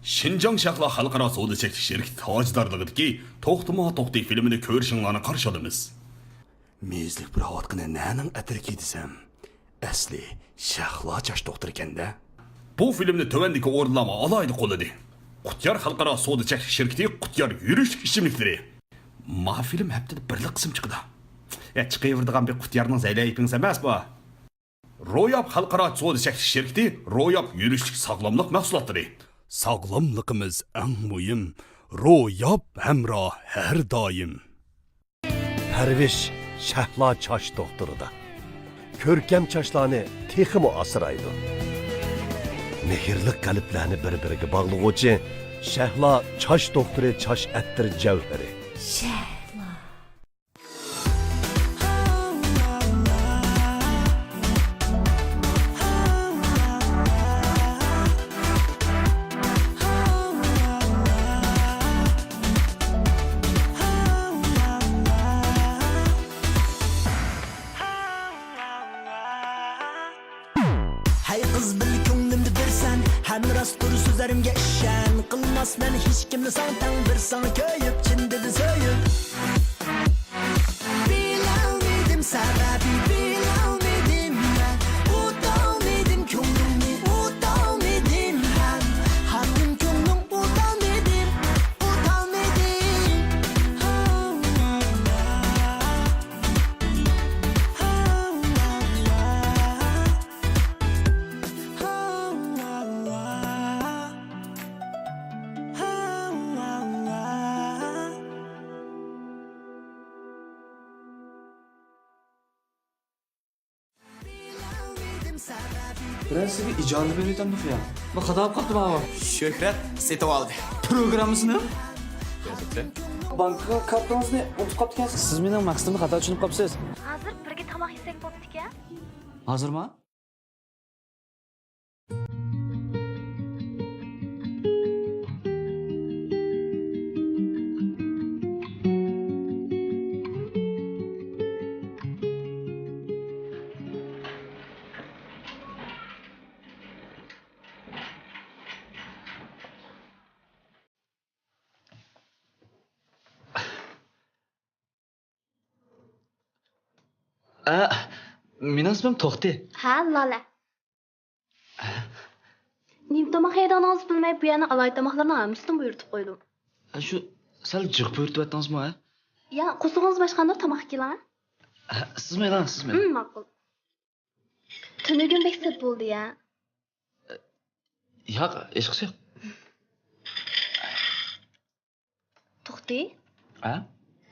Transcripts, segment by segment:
Шинжаң Шахла Халқара сауда шеркет таждарлыгыдагы Тоқтыма тоқти фильмini көрішіңларны қаршы алымыз. Mezlik bir avatqını nənin ətirki desəm, əsli Şahla çaş doktor ekende. Bu filmni tövendeki orlama alaydı qoladı. Qutyar Халқара сауда şirketi Qutyar yürüyüşlük işimlikleri. Ma film heptede birli qism çıqdı. Çıqıverdiğen bir Qutyarның zəyləyipiniz emas bu. Royab Халқара сауда şirketi Royab yürüyüşlük sağlamlıq məhsullatları. Sağlamlığımız ən mühim, ro'yob hamroh har doim. Parvish Shahlo Chosh doktorida. Ko'rkam choshlarni texmi asraydi. Mehrli qalblarni bir-biriga bog'lovchi Shahlo Chosh doktori chosh attir javhari. Hay kız bil ko'nglimni bersan, ham rost tur so'zlarimga ishon. Qilmasman hech kimni santan, bir sana ko'yib chin dedi so'yib. Bilolmadim sababi, bilolmadim men. O'tolmadim ko'nglimni, o'tolmadim ham. Hamim ko'nglim o'tolmadim, o'tolmadim. Ben size bir icazı vereceğim bu ya. Bak hata yaptım ama. Şöhret setip aldı. Programısını Banka kartınızı unutup kaptınız. Siz benim maksadımı hata düşünüp kapsınız. Hozir birga tomoq yesak bo'pti-ku. Hazır mı? Mening ismim To'xti. Ha, Lola. Nim tomoq yeydiganligingizni bilmay bu yana alay tomoqlarni hammasini buyurtib qo'ydim. Shu sal jiq buyurtib aytdingizmi, ha? Ya, qusug'ingiz boshqandir tomoq kelar? Sizmi lan, sizmi? Ma'qul. Tunugun bek sir bo'ldi ya. Yo'q, hech qisi yo'q. To'xti. Ha?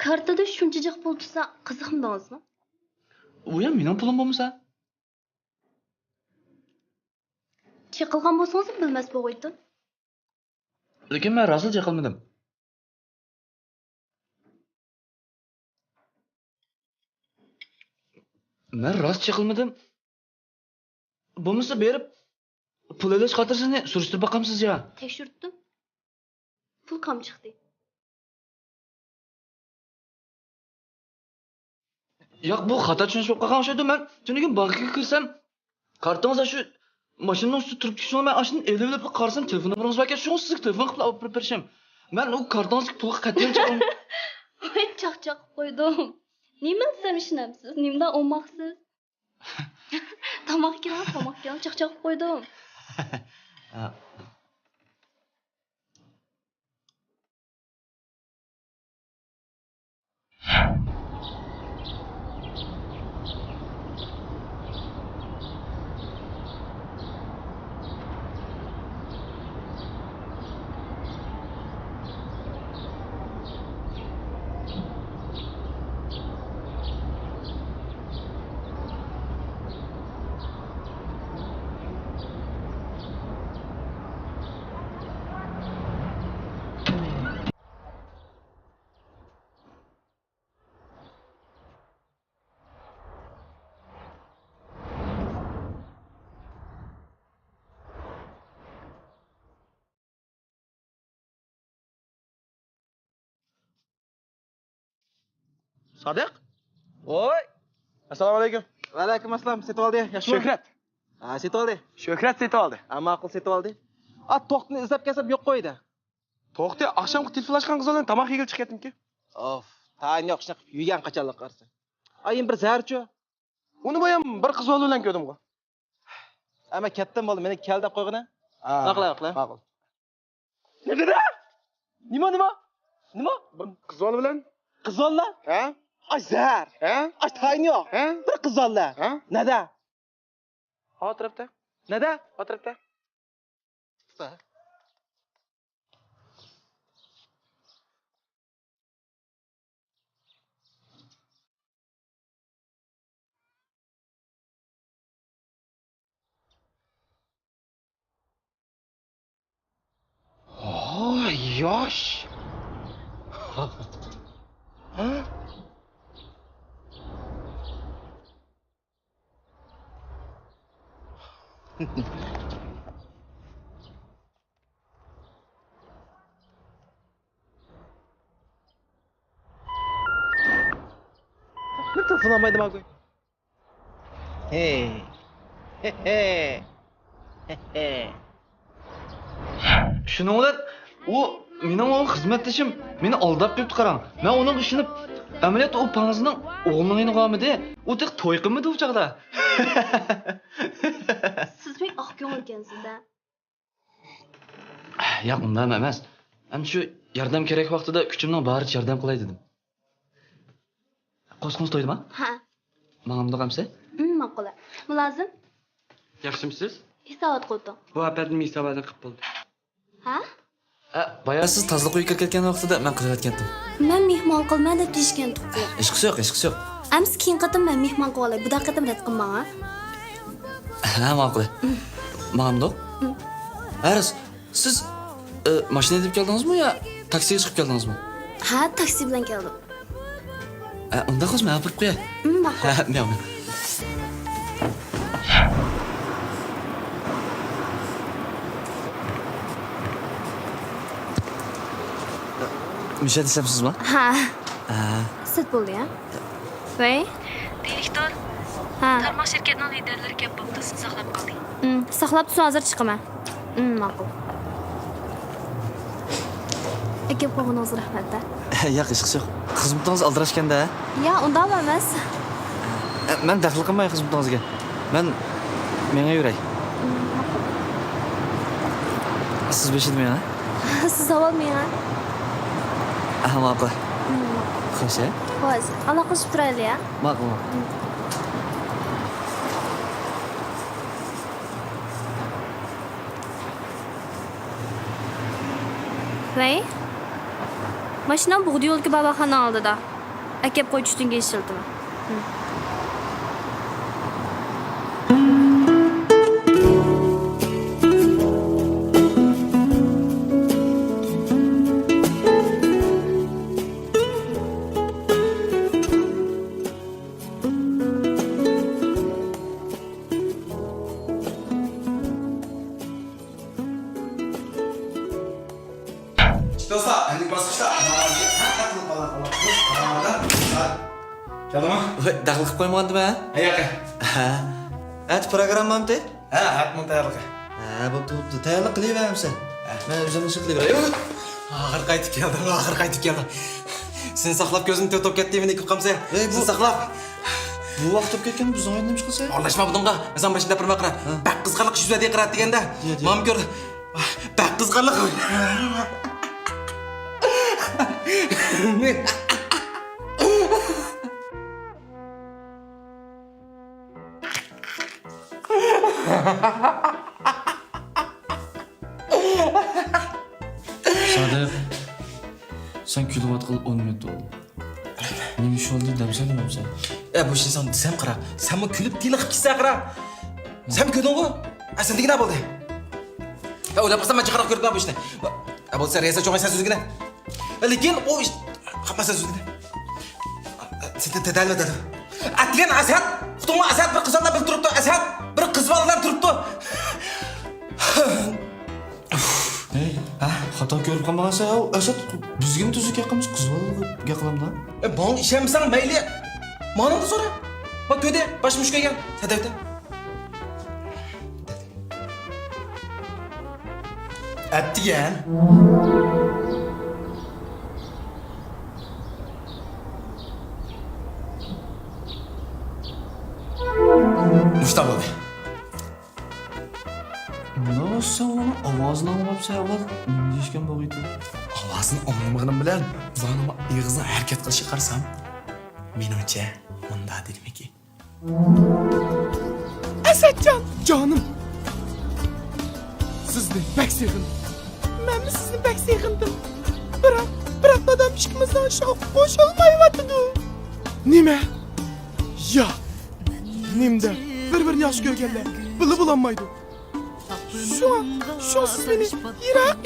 Kartada shuncha jiq pul tutsa qiziqmidingizmi? U ham mening pulim bo'lmasa? Chiqilgan bo'lsangiz bilmas bo'g'aydim. Lekin men rosa jiqilmadim. Men rost chiqilmadim. Bo'lmasa berib pul olish xotirsini surishtirib boqamsiz ya. Tekshirdim. Pul kam chiqdi. Yo'q, bu xato tushunib qolgan o'xshaydi. Men tunugun bankaga kirsam, kartoningizda shu mashinaning ustida turib tushunmay, ashuni elib qarasam, telefon nomeringiz bor ekan, shuni sizga telefon qilib olib berishim. Men u kartoningizga pulga qat'iyan chiqaman. Voy chaqchaq qo'ydim. Nima desam ishonamsiz? Nimdan o'moqsiz? Tomoq kelar, chaqchaq qo'ydim. Sodiq? Voy. Assalomu alaykum. Va alaykum assalom. Setib oldi. Yaxshi. Shuhrat. Ha, setib oldi. Shuhrat setib oldi. Ha, ma'qul setib oldi. to'qni izlab kelsam yo'q qo'ydi. To'xta, akşamki telefonlashgan qiz bilan tamoq yegil chiqib ketdimki. Of, tani yo'q shunaqa yegan qachonlik qarsa. Ayim bir zarchu. Uni bu ham bir qiz bilan ko'rdim ku. Ama ketdim bo'ldi, meni kel deb qo'yg'ina. Naqla. Ma'qul. Ne dedi? Nima? Bir qiz bilan? Qizonlar? Ha? Ay zar. Ha? Ay tani yo'q. Ha? Bir qizonlar. Ha? Nada? O tarafda. Nada? O tarafda. Yosh. Ne telefon almaydı mı? Hey. Shuni bilan u mening o xizmatdashim meni aldab qo'yibdi qarang. Men uning ishini amaliyot u pangizning o'g'lining qomida, u tek to'y qilmadi u chaqda. Siz pek oq ko'ngil ekansiz-da. Yo'q, undan emas. Ana shu yordam kerak vaqtida kuchimning baricha yordam qilay dedim. Qo'sqingiz to'ydimi? Ha. Ma'lumda qamsa? Ma'qul. Mulozim, Yaxshimisiz? hisobot qo'ydim. Bu apadni hisobini qilib bo'ldi. Ha? Boya siz tozliq uyga ketgan vaqtida men qilayotgandim. Men mehmon qilma deb deyishgan tuqqu. Ishqisi yo'q. Amsi keyin qatim men mehmon qilib olay. Bu daqiqatim rad qilmang, ha? Ha, ma'qul. Ma'lumda? Aris, siz mashina deb keldingizmi yo taksiga chiqib keldingizmi? Ha, taksi bilan keldim. Unda qo'yma, olib qo'yay. Ma'qul. Ha, men. Misha desam sizmi? Ha. Sit bo'ldi, ha? Voy. Direktor, Ha. tarmoq shirkatining liderlari kelib bo'ldi, sizni saqlab qoldik. Saqlab tursin, hozir chiqaman. Ma'qul. Aka qo'g'iningizga rahmat-da. Yo'q, ishqisi yo'q. Xizmatingiz aldirashganda. Ya, undan emas. Men daxl qilmay xizmatingizga. Menga yuray. Siz beshidmi yana? Siz olmayman, ha? Aha, ma'qul. Xo'sh, Xo'sh, aloqalashib turaylik, ha? ma'qul. Voy. Mashinam bug'di yo'lga babaxona oldida. Akab qo'y tushtinga eshildimi? Dostlar, endi bosqichda Keldimi? Daxl qilib qo'ymagandim-a? Yo'q. At programmamda? Ha, hatmun tayyorlik. Ha, bo'pti. Tayyorlik qilaveramsan. Men o'zim ish qilaveray. Axir qaytib keldi. Seni saqlab ko'zimni to'tib ketdimmi deb qolsa. Seni saqlab. Bu vaqt olib ketgan biz o'yin nima qilsak? Aralashma bunga. Sen başında bir maqra. Bak qizg'anlik yuzda deqirat deganda. Mam ko'r. Bak qizg'anlik. Sodiq, sen kilovatqil 10 minut oldu. Nima ish oldi demsan nimamsan? Bu ishni sen desam qara. Sen bu kulib tiliqib ketsa qara. Sen ko'rdingmi? Sen degina bo'ldi. O'ylab qilsam men chiqarib ko'rib bu ishni. Bo'lsa reysa cho'ng'aysan so'zgina. Lekin o ish qapasa so'zgina. Sen tadalma dedi. Atgan Asad, xudoga Asad bir qizlarni bilib turibdi. Asad bir qiz bolalar turibdi. Hey, xato ko'rib qolmagansan, Asad bizga tuzuk yaqimiz qiz bolaga gaqilamda. Bong ishamisan mayli. Ma'noda so'ra. Bak to'yda bosh mushkagan. Sadavda. Attigan. Mushta bo'ldi. Nima sen onun ovozini anlamapsan avval? Deyishgan bo'g'iydi. Ovozini anglamanim bilan zonima ig'izini harakat qilishga qarasam, menimcha bunda dilmiki. Asadjon, jonim. Sizni bak sevdim. Men sizni bak sevdim. Biroq dadam ishimizdan shoq qo'shilmayotdi. Nima? Ya. Nimda bir-birini yaxshi ko'rganlar bilib bo'lmaydi. Şu siz beni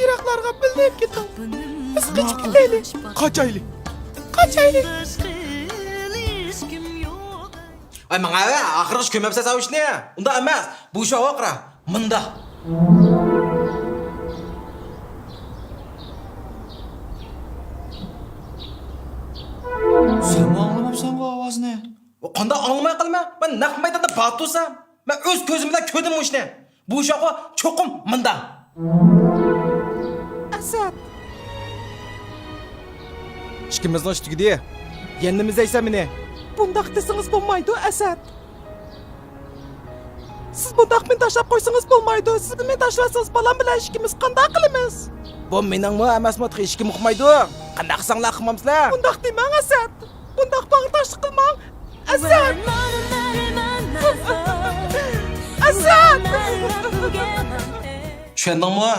Iraklarga bildirib keting. Biz qochib ketaylik. Qochaylik. Ay manga axir ish ko'mabsa savishni. Unda emas. Bu ish oqra. Mында. Sen mi anlamapsan bu ovozini? Qanday anglamay qilma? Men naq maydonda batusam. Men o'z ko'zim bilan ko'rdim bu ishni. Bu ish oqo cho'qim mында. Asad. İşkimizden üstü diye. Yenimiz ise mine. Bundak desiniz bulmaydı Asad. Siz bundak men taşlap koysanız bulmaydı. Siz men taşlasanız balam bilen işkimiz qanday qilamiz? Bu mening mi emas mi ishkim uqmaydi. Qanday qilsanglar qilmamsizlar? Bundak demang Asad. Bundak bağırdaşlık qilmang. Asad. Asad. Tushundingmi?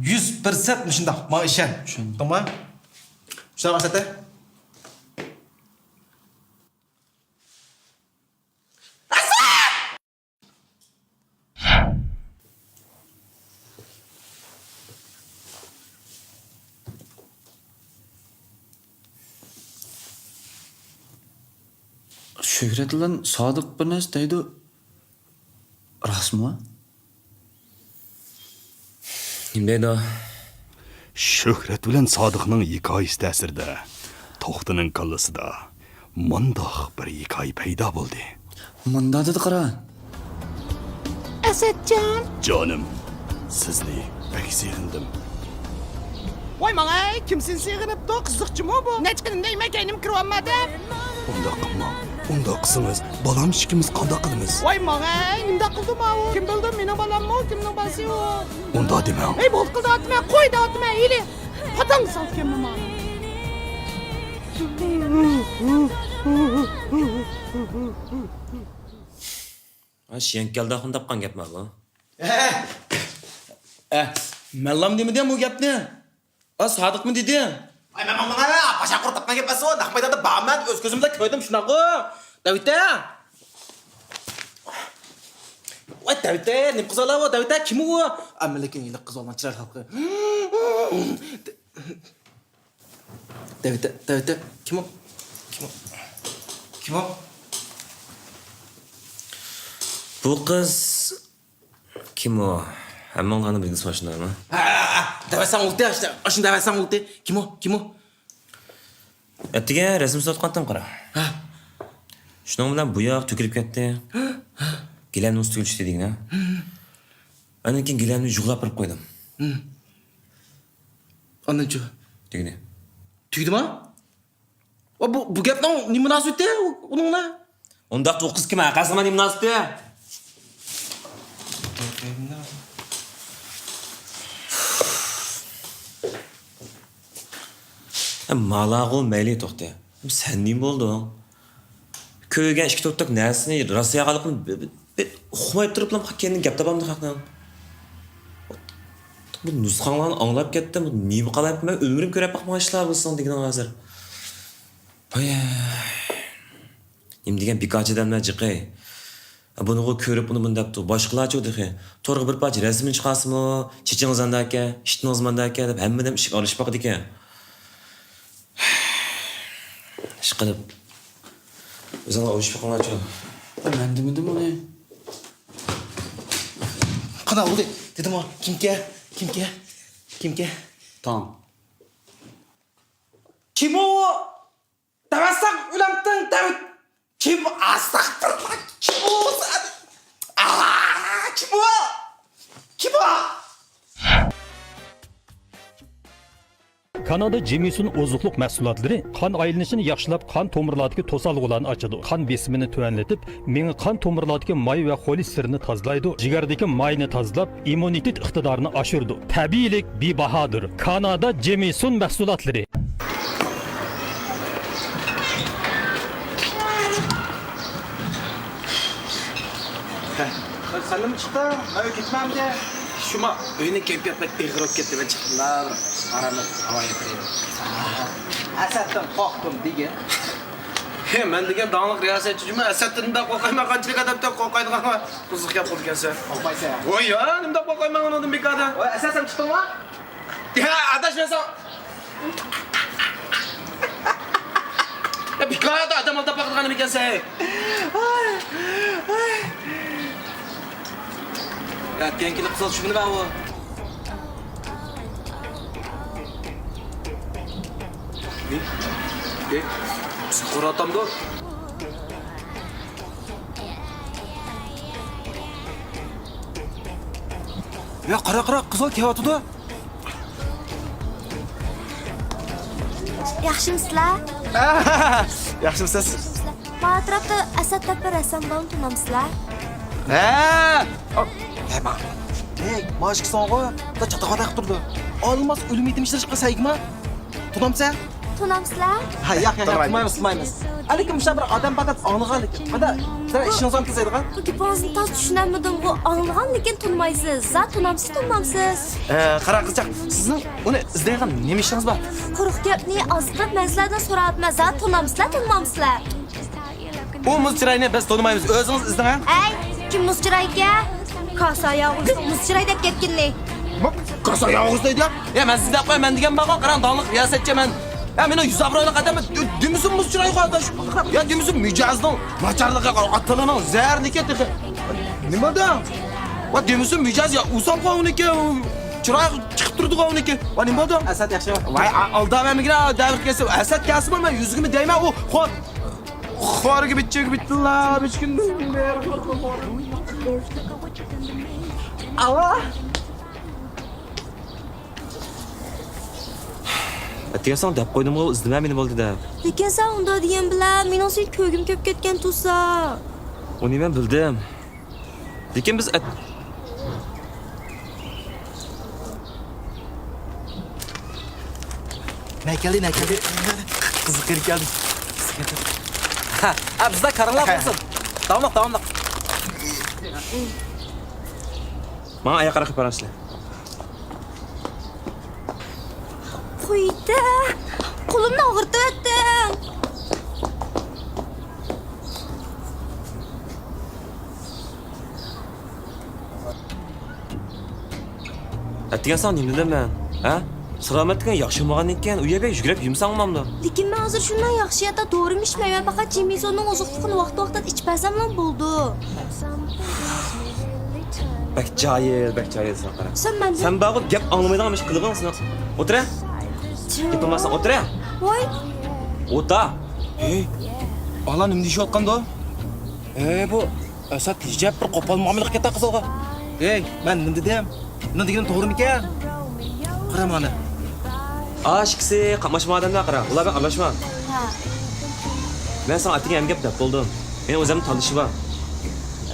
100% shundoq. Men ishon. Tushundingmi? Shunaqa Asad. Shuhrat bilan Sodiq bir narsa deydi. Rostmi? Nima deydi? Shuhrat bilan Sodiqning hikoyasi ta'sirida To'xtining qallasida mundoq bir hikoya paydo bo'ldi. Munda dedi qara. Asadjon. Jonim, sizni pek sevindim. Voy manga kimsin sig'inibdi? Qiziqchimi bu? Nechqinimda yemakaynim kirolmadi. Undoq qilma. Undoq qilsangiz, balam ishimiz qanday qilamiz? Voy manga nimda qildim u? Kim bildi mening balammi? Kimning balasi u? Unda demang. Ey bo'l qildi atma, qo'ydi atma, eli. Patang saltganmi men? Yankalda xun topgan gapmi bu? Mallam demidi bu gapni? Sodiqmi dedi? Ay men manga paşa qurib topgan gap emas u. Naq maydonda barman o'z ko'zim bilan ko'rdim shunaqa. Davita. Voy Davita, nim qizolar bu Davita kim u? Amma lekin yiliq qiz olgan chirar xalqi. Davita kim u? Kim u? Bu qiz kim o? Hammanglarni bilgisi mashunami? Davasan ulti işte. Aşın davasan ulti. Kim o? Attiga rasm sotqandim qara. Shuning bilan bu yoq to'kilib ketdi. Gilamni ustiga tushdi deydingmi? Ana keyin gilamni yug'lab birib qo'ydim. Ondan chu. Tugdi. Tugdimi? Va bu gapning nima munosabati uningla? Undaqda u qiz kim? Qasama nima munosabati? Malag'u mayli to'xta. Sen nima bo'lding? Ko'rgan ikki to'rttak narsani Rossiyaga qilib uxmay turib ham kendini gap topamdi haqdan. Bu nusxalarni anglab ketdim. Nima qilyapman? Men umrim ko'rib boqmagan ishlar bo'lsin degan hozir. Voy. Nim degan bikachi damlar jiqay. Buni ko'rib uni bundapti. Boshqalarchi o'di. To'g'ri bir parcha rasmini chiqasizmi? Chechingizdanda aka, ishtingizdanda aka deb hammadan ishga olishmoqda ekan. Ish qilib o'zinglar olishib qo'yinglarchi. Men demedim uni. Qana bo'ldi? Dedim o. Kimga? Tamam. Kim o? Davasan ulamdan David. Kim astagfirullah? Kim o? Kim o? Kanada Jamieson ozuqluq mahsulotlari qon aylanishini yaxshilab, qon tomirlaridagi to'salg'ularni ochadi, qon besimini tuvanlatib, meni qon tomirlaridagi may va xolesterinni tozalaydi, jigardagi mayni tozalab, immunitet iqtidorini oshirdi. Tabiiylik bebahodir. Kanada Jamieson mahsulotlari. Sen mi çıktın? Ben gitmem de. Şuma öyle kemp yapmak ağır gitti ben çıktılar. Aramı havaya kırayım. Asad'dan korktum diye. Men degan dağınıq riyasetçiyim. Asaddan qo'rqayman, qanchalik adamdan qo'rqaydi qana. Qiziq gap bo'lib kelsa. Korkmaysa. Voy ya, nimda qo'rqayman unadan bekada. Oy, Asad sen çıktın mı? Ya, adashmasam. Ya bekada adam aldab baqirganim ekansan. Ya keyin qizil shuni nima u? Psixor otamda. Ya qara qizil kelyapti-da. Yaxshimisizlar? Yaxshimisiz? Bu atrofda Asad deb bir rassom bormi, tunamsizlar? Hey bak. Hey, maaşkı soğuğu da çataka tak durdu. Olmaz ölüm yetim işler çıksa saygıma. Tunamsa? Tunamsizlar? Ha yak tutmaymiz. Aleyküm şuna bir adam patat anığa aleyküm. Hadi sen işin olsan kızaydı kan. Bu gapingizni tas tushunamadim. Bu anlagan lekin tunmaysiz. Za tunamsiz. Qara qizchaq, sizning uni izlayotgan nima ishingiz bor? Quruq gapni ozqib men sizlardan so'rayapman. Za tunamsizlar? Bu muzchirayni biz tanımaymiz. O'zingiz izlang ha. Ey, kim muzchirayga? Kasa yağız muzchiray deb ketkinni. Kasa yağız deydi ya. Ya ben sizden qo'y, men degan baqa qaran dağınıq riyasetçi men. Ya meni 100 avrolik adam dümüsün muzchiray qardaş. Ya dümüsün mijazning nacharligi, atilining zaharligi dedi. Nimada? Va dümüsün mijaz ya usam qovniki. Chiroy chiqib turdi qovniki. Va nimada? Asad yaxshi. Voy aldamamigina davr kelsa Asad kasmi men yuzgimi deyman u. Xor gibi bitdilar 3 kundan beri. Allah. Atigasan deb qo'ydim-ku, izdimay meni bo'ldi da. Lekin sen unda degan bilan mening sen ko'gim ko'p ketgan tursa. Uni men bildim. Lekin biz Ne geldi? Kızı kırık geldi. Ha bizde karınlar olsun. Tamam. Mana oyoqqa qilib qarashlar. Qo'ydi. Qo'limni og'ritib o'tdim. Atigasan nima dedim men? Ha? Salomatligiga yaxshi bo'lgandan keyin u yerga yugurib yumsangmamdi. Lekin men hozir shundan yaxshi yerda to'g'rimi ishlayman, faqat Jamesonning oziq-ovqatini vaqt-vaqtida ichib bersam bo'ldi. Bak joyil sen qara. Sen bog'i gap anglamaydigan ish qilgansan. O'tira. Gapirmasdan o'tira. Voy. O'ta. Hey, Allah nima deyishayotganda? Bu Asad hijab bir qo'pol muomala qilib ketdi qizilga. Hey, men nima dedim? Nima deganim to'g'rimi ekan? Qara mana. Aşkisi qamashma odamlar qara. Ular bilan aralashma. Ha. Men sana atiga ham gap deb bo'ldim. Men o'zimni tanishim bor.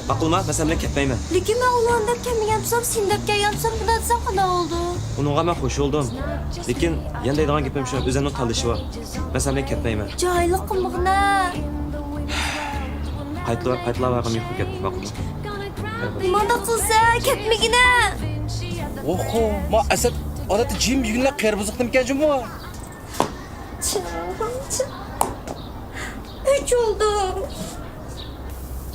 Baqilma, men sen bilan ketmayman. Lekin men ularni deb kelmagan tursam, sen deb kelgan tursam, bunda desam qanday oldu? Uningga men qo'shildim. Lekin yana deydigan gapim shu, o'zimni tanishim bor. Men sen bilan ketmayman. Joyliq qilmoqni. Qaytlar vaqim yo'q ketdi, baqilma. Nimada qilsa, ketmagina. Oho, ma Asad odatda jim yugunlar qerbuzuqni ekan bu. Üç oldu.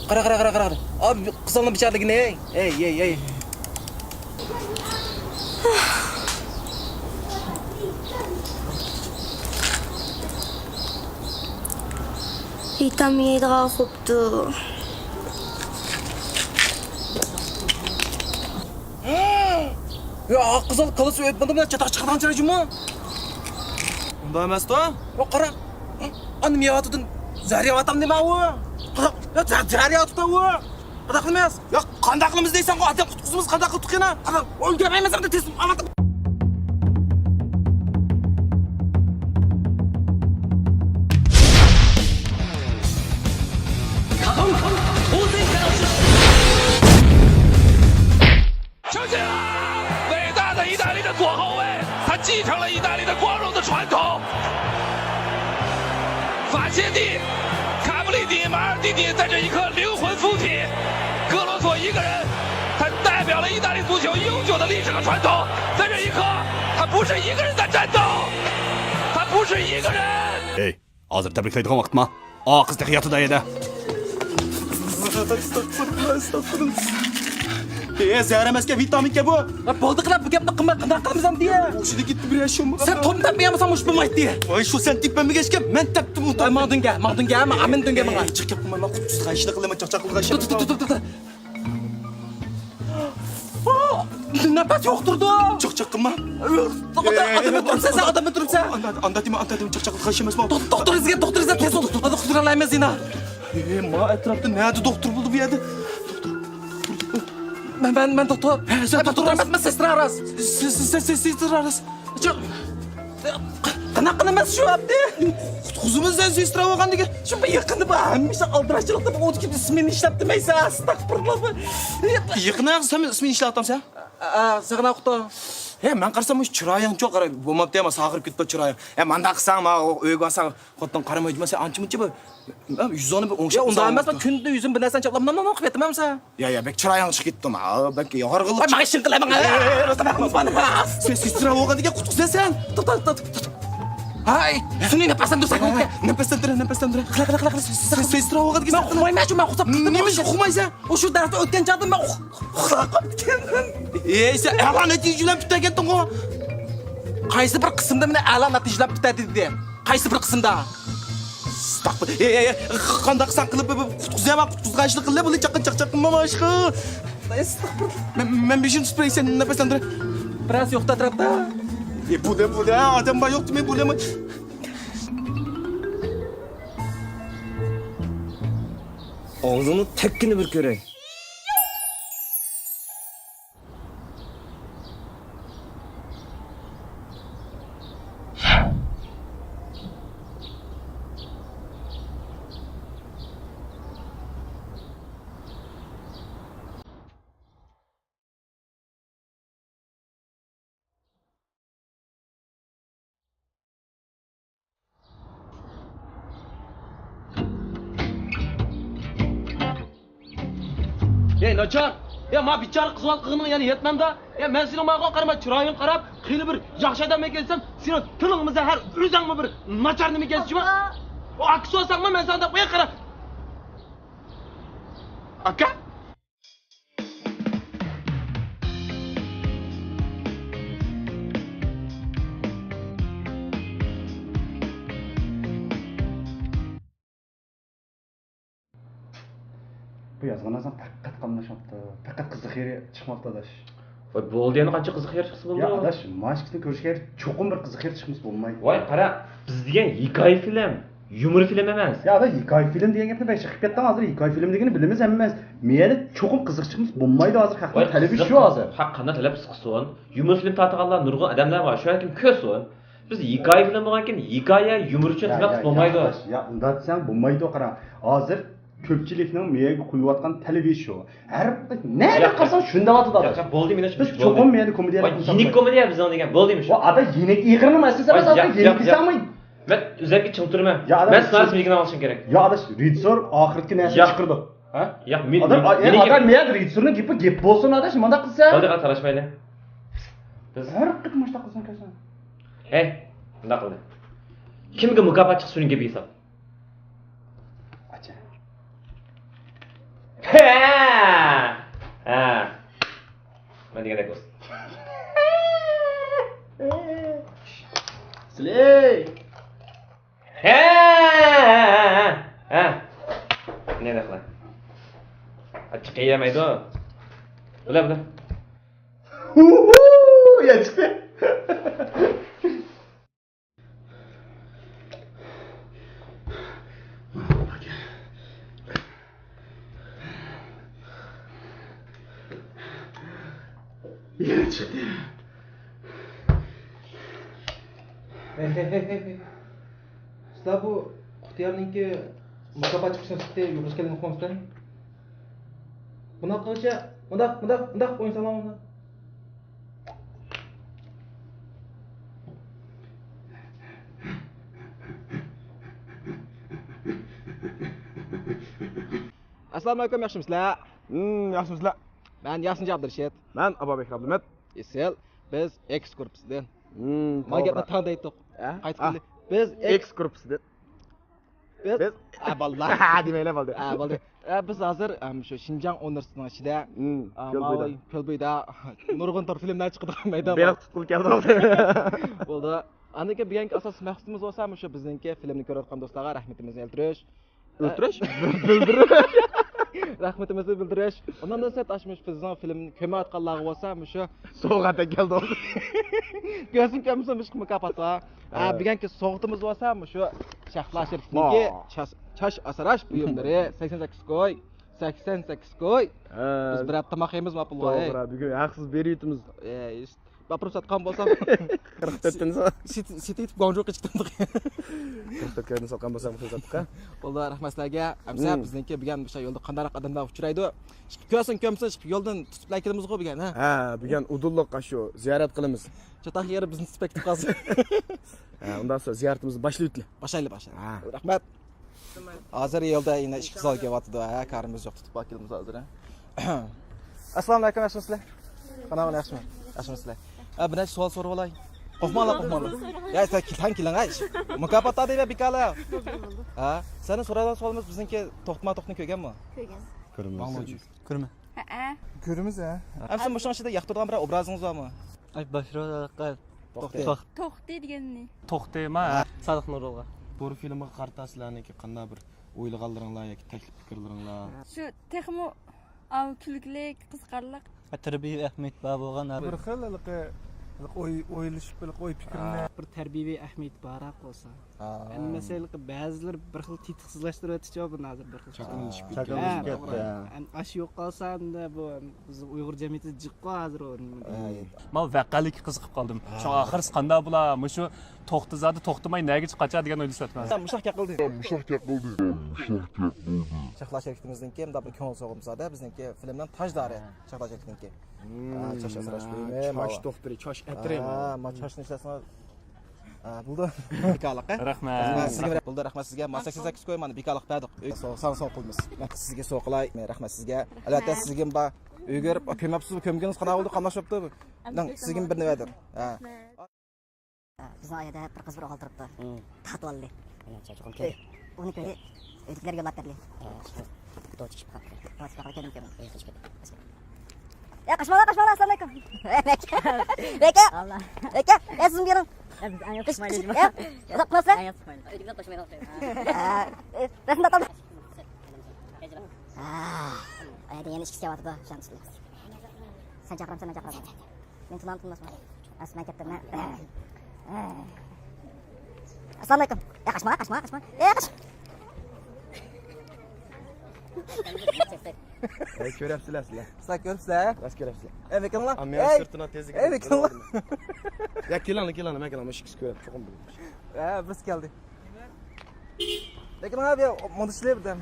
Qara. Abi qizalning bicharligini ey. Hitam yeydigan xo'pdi. Ya qizil qilisi o'tmadi bilan chatoq chiqargan chirajimi? Unda emas-da. O qara. Anim yeyotdin. Zaryavatam nima u? Ya zaryatda u. Qanday qilmaymiz? Ya qanday qilamiz deysan, adam qutqizimiz qanday qildik yana? O'ldirmaymiz ham tez. 球进了！伟大的意大利的左后卫，他继承了意大利的光荣的传统。法切蒂、卡布里蒂、马尔蒂尼在这一刻灵魂附体，格罗索一个人，他代表了意大利足球悠久的历史和传统。在这一刻，他不是一个人在战斗，他不是一个人。 Ey, hozir tabriklaydigan vaqtmi? Oqiz tahiyotida edi. Zahar emasga, vitaminga bu. Bo'ldi qilib bu gapni qilmay qanday qilamiz ham deya. O'shida ketdi bir yashim. Sen tomdan bermasan mush bilmaydi deya. Voy shu sen tepamga eshgan, men tepdim u. Maqdunga, amin dunga menga. Chiqib qilmayman, men qutqizgan ishni qilaman, chaqchaq qilgan ishni. Tut. Nafas yo'qtirdi. Chaqchaq qilma. Sen odamni turibsan. Anda dema, chaqchaq qilgan ish emas bu. Doktoringizga tez ol. Doktor olaymiz yana. Ma atrofda nada doktor bo'ldi bu yerda. Ben doktor. Sen doktor emasman, sestra aras. Sestra aras. Qanaqa emas shu abdi? Qutqizimizdan sestra bo'lganligi. Shu bir yaqinda bu hamisha aldirashchilikda bu o'tib ismini ishlab demaysan. Astagfirullah. Yaqinda sen ismini ishlatamsan? Sag'na o'qto. Men qarasam shu chiroying cho'q qara, bo'lmabdi ham sag'irib ketdi chiroying. Manda qilsang, men uyga olsang, xotin qaramaydi, men ancha-muncha bu yuzini bir o'ngshab. Unda emas, men kunda yuzim bir narsani choplab, nima qilib aytmamsan? Ya, bek chiroying chiqib ketdi, men bek yorg'ilib. Men ishim qilaman. Sen sestra bo'lgandiga qutqizasan. Tut. Hay, suni napasdan dursak o'tga. Napasdan tur. Qila. Sestra bo'lgandiga Men uxlamayman, shu men uxlab ketdim. Nima uxlamaysan? O'shu tarafda o'tgan chog'da men uxlab qoldim. Sen a'lo natijalar bitta ketding-ku. Qaysi bir qismda meni a'lo natijalar bitadi dedi. Qaysi bir qismda? Qanday qilsan qilib qutqizaman, qutqizgan ishni qilib, bular chaqchaq qilma boshqa. Men beshin spray sen napasdan tur. Biroz yo'qda atrofda. Bu da odam bor yo'qmi, men bo'laman. Og'zini tekkini bir ko'ray. Nachar. Ya men bichora qizg'on qilg'ini yana yetmanda. Ya men seni menga qaramay chiroying qarab, xeyli bir yaxshi odam ekensam, seni tilingizda har o'zingmi bir nachar nima ekansiz-mi? O aks olsangmi men senda qo'ya qara. Aka? Bu yazganlardan faqat qamlashmabdi. Faqat qiziq yeri chiqmabdi adash. Voy bo'ldi yana qancha qiziq yer chiqsa bo'ldi. Ya adash, mashqni ko'rishga cho'qim bir qiziq yer chiqmas bo'lmaydi. Voy qara, biz degan hikoya film, yumor film emas. Ya adash, hikoya film degan gapni ben chiqib ketdim hozir. Hikoya film degani bilamiz emas. Meyada cho'qim qiziq chiqmas bo'lmaydi hozir. Haqni talabi shu hozir. Haqqanda talab qisqasin. Yumor film tatganlar nurg'un odamlar bor. Shu kim ko'rsin. Biz hikoya film bo'lgan hikoya yumor uchun xizmat qilmaydi. Ya unda desang bo'lmaydi qara. Hozir ko'pchilikning miyaga qo'yayotgan talabi shu. Har nega qarsan shunda o'tadi. Ya bo'ldi, men shu. Biz cho'qim miyada komediyalar qilamiz. Yinik komediya bizning degan bo'ldimi shu? Va ada yinik ig'rini masala emas, yinik desammi? Men o'zimga chim turman. Men ssenariy bilgini olishim kerak. Ya adash, rejissor oxirgi narsa chiqirdi. Ha? Ya men adam men rejissorning gap bo'lsin adash, menda qilsa. Bo'ldi, talashmayli. Biz har qism mashta qilsan kelsan. Hey, bunday qildi. Kimga mukofot chiqsa uning gapi hisob. Acha. Ha. Men degandek bo'lsin. Siley. Ha. Ne qilay? Achchiq yemaydi. Bular. Ya chiqdi. Ya chiqdi. Sizlar bu Qutyarniki mukofot chiqishini kutdi, yugurish kelin qo'ymizda. Bunaqa qilcha, bundoq o'yin salomini. Assalomu alaykum, yaxshimisizlar? Yaxshimisizlar? Men Yasin Abdurashid. Men Abobek Abdumat. Isel, biz X guruhidan. Mag'atni taniydik. Qaytib keldik. Biz X guruhidan. Biz vallah. Demaylar bo'ldi. Bo'ldi. Biz hozir shu Xinjiang universitetining ichida, Ko'lbo'yda nurg'un tur filmlar chiqadigan maydon. Beliq tutqil keldi. Bo'ldi. Aniki bugungi asosiy maqsadimiz bo'lsa, shu bizningki filmni ko'rayotgan do'stlarga rahmatimizni bildirish. Bildirish. Rahmatimizni bildirish. Undan da tashmish bizning filmni ko'mayotganlar bo'lsa, shu So'g'atga keldi. Gözüm kamsamış mukofotga. Bugungi so'g'itimiz bo'lsa, shu Shahlo Sharifniki Chash asarash buyumlari 88 koy. 88 koy. Biz bir hafta tomoq yeymiz ma'qul voy. To'g'ri, bugun haqsiz beryapmiz. Bapirib satgan bo'lsam 44-ni Sitit Guangzhouga chiqdim. 44-ni sotgan bo'lsam ko'rsatdik-a. Bo'ldi, rahmat sizlarga. Amsa bizniki bugun o'sha yo'lda qanday odamlar uchraydi. Ko'rsin ko'msin yo'ldan tutib kelamiz-ku bugun, ha. Ha, bugun Udulloqqa shu ziyorat qilamiz. Chataq yeri bizni spektakl qilsin. Undan so'ng ziyoratimizni boshlaylik. Boshlaylik. Rahmat. Hozir yo'lda yana ish qizol kelyapti, ha, karimiz yo'q tutib kelamiz hozir, ha. Assalomu alaykum, yaxshimisizlar? Qanaqa yaxshimi? Yaxshimisizlar? Bir narsa savol so'rab olay. Qo'rqmanglar. Ya, sen keling, ay. Mukofotda deb bekala. Ha, seni so'ragan savolimiz bizniki to'xtma-to'xtni ko'rganmi? Ko'ramiz. Ko'rma. Ko'ramiz, ha. Hamsa bu ichida yoqtirgan bir obrazingiz bormi? Ay Bashroqqa To'xta deganni. to'xtayma. Sadiq Nurulga. Bu filmga qartasizlarniki qanday bir o'ylaganlaringlar yoki taklif fikrlaringlar. Shu texmo av kulgulik, qiziqarliq. Tarbiya Ahmed bo'lgan. Bir xilliqi o'ylashib qo'y fikrini. Bir tarbiyaviy Ahmed baroq bo'lsa. Endi masalan ba'zilar bir xil tetiqsizlashtirib o'tishi bu hozir bir xil Chaqinlashib ketdi. Ash yo'q qolsanda bu biz Uyg'ur jamiyatida jiqqa hozir men vaqalik qiziqib qoldim. Shu oxirisi qanday bo'lar? Shu to'xtazadi, to'xtamay nega chiqacha degan o'ylashyapman. Mushaq qildi. Shahlo Sharifimizniki ham bir ko'ngil sog'imsada bizniki filmdan tojdori Shahlo Sharifniki. Chash asrash buyumi, Chosh doktori, chosh atri. Ma chashni ishlasam bo'ldi. Bekaliq. Rahmat. Sizga bo'ldi, rahmat sizga. 88 ko'y mana bekaliq berdik. Sog' qo'ymiz. Sizga sog' qilay. Rahmat sizga. Albatta sizga ba o'g'irib ko'mabsiz, ko'mgingiz qanaqa bo'ldi, qandoqlashibdi? Sizga bir nimadir. Bizning oyada bir qiz bir o'g'il turibdi. Tatib oldi. Uni ko'rdi. O'zgalarga yo'llab berdi. Do'chib qoldi. Qaşmalar, assalomu alaykum. Reka. Allah. Reka, siz mi yerin? Yok nasıl? Ödükler taşımaya çalışıyorum. Resim de tamam. Ayda yeni iş istiyordu da şanslı. Sen çakram. Ben tunam tunmasma. Asma kettim ben. Assalomu alaykum. Qaşma. Qaş. Ko'ryapsizlar sizlar. Sizlar ko'ribsizlar? Bas ko'ryapsizlar. Evekanlar. Men sirtini tezlik. Evekanlar. Ya kelani, men kelaman, ishkiz ko'rib cho'qim bo'ldi. Biz keldik. Lekin abi, mondishlar birdan.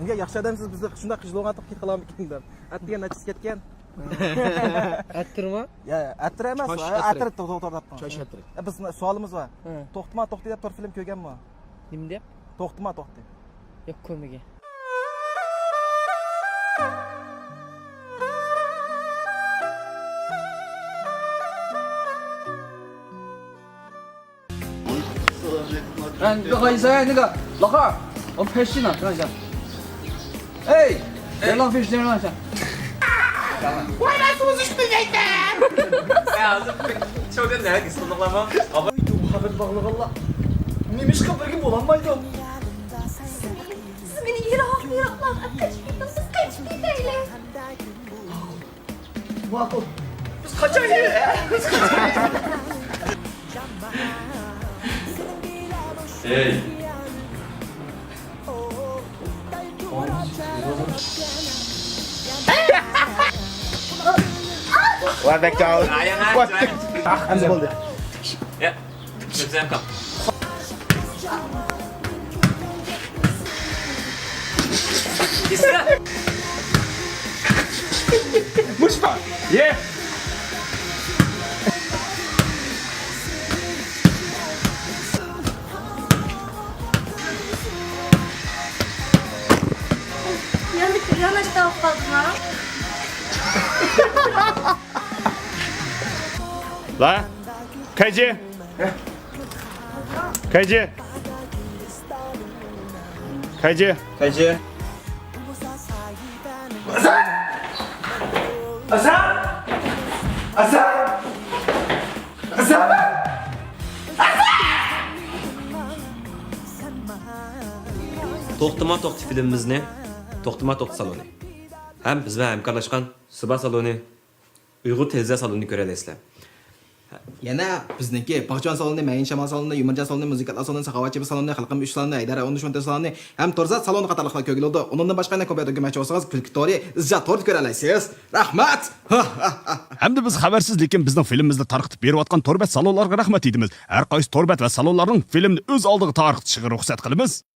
Nega yaxshi odamsiz bizni shunday qijloqqa qilib qilamiz ekan. Atgan nachis ketgan. Attirma? Ya, attir emas, attir to'xtatdim. Chosh atri. Biz savolimiz bor. To'xtma deb bir film ko'rganmi? Nima deb? To'xtma. Yo'q, ko'rmagan. Hayır,那个老汉，我们拍戏呢，等一下。哎，浪费时间，让一下。Çoğundan ne gitsin oğlum? Muhabbet bağlı. Neymiş kapırgı bulamaydım. Siz beni yiroqlar, siz qaytib ketaylar. Ma'qul. Biz qachaylik? Ey. Var bekle. Hamza bo'ldi. Ya. Güzel kal. Mustafa, ye. Yana çıkıp kaldım ha. La, kaycı. Kaycı. Kaycı. Kaycı. To'xtama to'xti filmimizni To'xtama to'xti saloni ham biz bilan hamkorlashgan Suba saloni, Uyg'ur televizor salonini ko'rasizlar. Yana bizniki Baqjon saloni, Mayin Shamal saloni, Yumurja saloni, Muzikatlar saloni, Saxovatchi saloni, Xalqim 3 saloni, Aydara 13 saloni ham To'rzat saloni qatorliqlar ko'rildi. Undan boshqa yana kompyuter ko'makchi bo'lsangiz, Kulkitori, izjat to'rt ko'ra olasiz. Rahmat. Hamda biz xabarsiz lekin bizning filmimizni tarqitib berayotgan Torbat salonlarga rahmat deymiz. Har qaysi Torbat va salonlarning filmni o'z oldiga tarqitishiga ruxsat qilamiz.